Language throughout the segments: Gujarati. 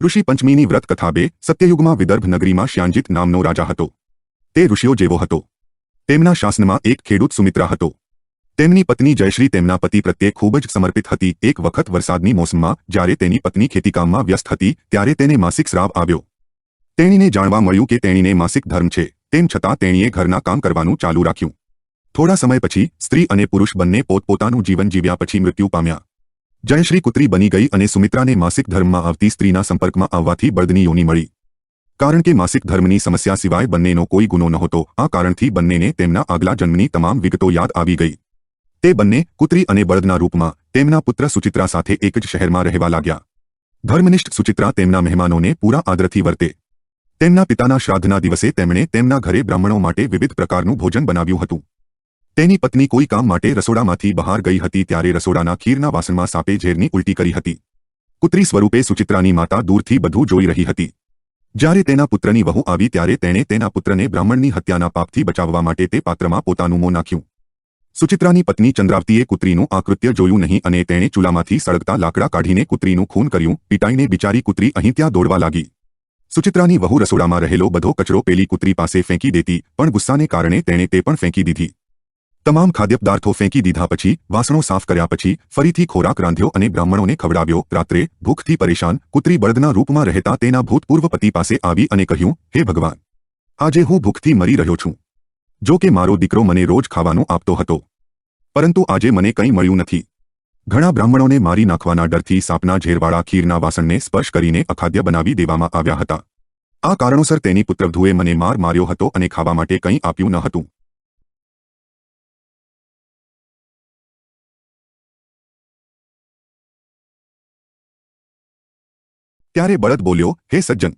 ઋષિ પંચમીની વ્રત કથા 2 સત્યયુગમાં વિદર્ભ નગરીમાં શ્યાંજિત નામનો રાજા હતો. તે ઋષિઓ જેવો હતો. તેમના શાસનમાં એક ખેડૂત સુમિત્રા હતો. તેમની પત્ની જયશ્રી તેમના પતિ પ્રત્યે ખૂબ જ સમર્પિત હતી. એક વખત વરસાદની મોસમમાં જ્યારે તેની પત્ની ખેતીકામમાં વ્યસ્ત હતી ત્યારે તેને માસિક સ્રાવ આવ્યો. તેણીને જાણવા મળ્યું કે તેણીને માસિક ધર્મ છે, તેમ છતાં તેણીએ ઘરના કામ કરવાનું ચાલુ રાખ્યું. થોડા સમય પછી સ્ત્રી અને પુરુષ બંને પોતપોતાનું જીવન જીવ્યા પછી મૃત્યુ પામ્યા. જયશ્રી કુત્રી બની ગઈ અને સુમિત્રાને માસિક ધર્મમાં આવતી સ્ત્રીના સંપર્કમાં આવવાથી બળદની યોનિ મળી. કારણ કે માસિક ધર્મની સમસ્યા સિવાય બંનેનો કોઈ ગુનો નહોતો, આ કારણથી બંનેને તેમના આગલા જન્મની તમામ વિગતો યાદ આવી ગઈ. તે બંને કુત્રી અને બળદના રૂપમાં તેમના પુત્ર સુચિત્રા સાથે એક જ શહેરમાં રહેવા લાગ્યા. ધર્મનિષ્ઠ સુચિત્રા તેમના મહેમાનોને પૂરા આદરથી વર્તે. તેમના પિતાના શ્રાદ્ધના દિવસે તેમણે તેમના ઘરે બ્રાહ્મણો માટે વિવિધ પ્રકારનું ભોજન બનાવ્યું હતું. તેની પત્ની કોઈ કામ માટે રસોડામાંથી બહાર ગઈ હતી ત્યારે રસોડાના ખીરના વાસણમાં સાપે ઝેરની ઉલટી કરી હતી. કુત્રી સ્વરૂપે સુચિત્રાની માતા દૂરથી બધું જોઈ રહી હતી. જ્યારે તેના પુત્રની વહુ આવી ત્યારે તેણે તેના પુત્રને બ્રાહ્મણની હત્યાના પાપથી બચાવવા માટે તે પાત્રમાં પોતાનું મોં નાખ્યું. સુચિત્રાની પત્ની ચંદ્રાવતીએ કુત્રીનું આ કૃત્ય જોયું નહીં અને તેણે ચૂલામાંથી સળગતા લાકડા કાઢીને કુત્રીનું ખૂન કર્યું. પીટાઈને બિચારી કુત્રી અહીં ત્યાં દોડવા લાગી. સુચિત્રાની વહુ રસોડામાં રહેલો બધો કચરો પેલી કુત્રી પાસે ફેંકી દેતી, પણ ગુસ્સાને કારણે તેણે તે પણ ફેંકી દીધી. તમામ ખાદ્ય પદાર્થો ફેંકી દીધા પછી, વાસણો સાફ કર્યા પછી ફરીથી ખોરાક રાંધ્યો અને બ્રાહ્મણોને ખવડાવ્યો. રાત્રે ભૂખથી પરેશાન કુત્રી બળદના રૂપમાં રહેતા તેના ભૂતપૂર્વ પતિ પાસે આવી અને કહ્યું, હે ભગવાન, આજે હું ભૂખથી મરી રહ્યો છું. જો કે મારો દીકરો મને રોજ ખાવાનું આપતો હતો, પરંતુ આજે મને કંઈ મળ્યું નથી. ઘણા બ્રાહ્મણોને મારી નાખવાના ડરથી સાપના ઝેરવાળા ખીરના વાસણને સ્પર્શ કરીને અખાદ્ય બનાવી દેવામાં આવ્યા હતા. આ કારણોસર તેની પુત્રવધુએ મને માર્યો હતો અને ખાવા માટે કંઈ આપ્યું ન હતું. ત્યારે બળદ બોલ્યો, હે સજ્જન,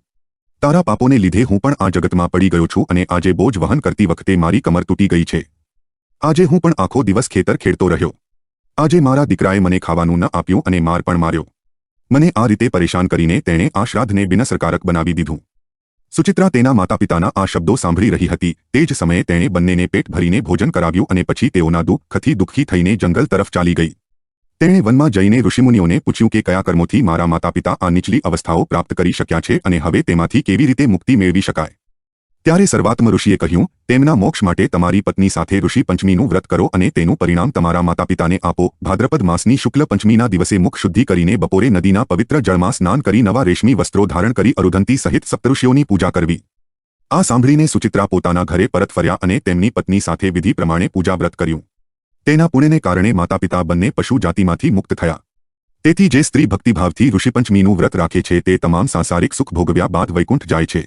તારા પાપોને લીધે હું પણ આ જગતમાં પડી ગયો છું અને આજે બોજ વહન કરતી વખતે મારી કમર તૂટી ગઈ છે. આજે હું પણ આખો દિવસ ખેતર ખેડતો રહ્યો. આજે મારા દીકરાએ મને ખાવાનું ન આપ્યું અને માર પણ માર્યો. મને આ રીતે પરેશાન કરીને તેણે આ શ્રાદ્ધને બિનઅસરકારક બનાવી દીધું. સુચિત્રા તેના માતાપિતાના આ શબ્દો સાંભળી રહી હતી. તે જ સમયે તેણે બંનેને પેટ ભરીને ભોજન કરાવ્યું અને પછી તેઓના દુઃખથી દુઃખી થઈને જંગલ તરફ ચાલી ગઈ. તેણે વનમાં જઈને ઋષિમુનિઓને પૂછ્યું કે કયા કર્મોથી મારા માતાપિતા આ નીચલી અવસ્થાઓ પ્રાપ્ત કરી શક્યા છે અને હવે તેમાંથી કેવી રીતે મુક્તિ મેળવી શકાય. ત્યારે સર્વાત્મ ઋષિએ કહ્યું, તેમના મોક્ષ માટે તમારી પત્ની સાથે ઋષિ પંચમીનું વ્રત કરો અને તેનું પરિણામ તમારા માતાપિતાને આપો. ભાદ્રપદ માસની શુક્લ પંચમીના દિવસે મુખ શુદ્ધિ કરીને બપોરે નદીના પવિત્ર જળમાં સ્નાન કરી નવા રેશમી વસ્ત્રો ધારણ કરી અરુંધંતી સહિત સપ્તઋષિઓની પૂજા કરવી. આ સાંભળીને સુચિત્રા પોતાના ઘરે પરત ફર્યા અને તેમની પત્ની સાથે વિધિ પ્રમાણે પૂજા વ્રત કર્યું. તેના પુણ્યને કારણે માતાપિતા બંને પશુ જાતિમાંથી મુક્ત થયા. તેથી જે સ્ત્રી ભક્તિભાવથી ઋષિપંચમીનું વ્રત રાખે છે તે તમામ સાંસારિક સુખ ભોગવ્યા બાદ વૈકુંઠ જાય છે.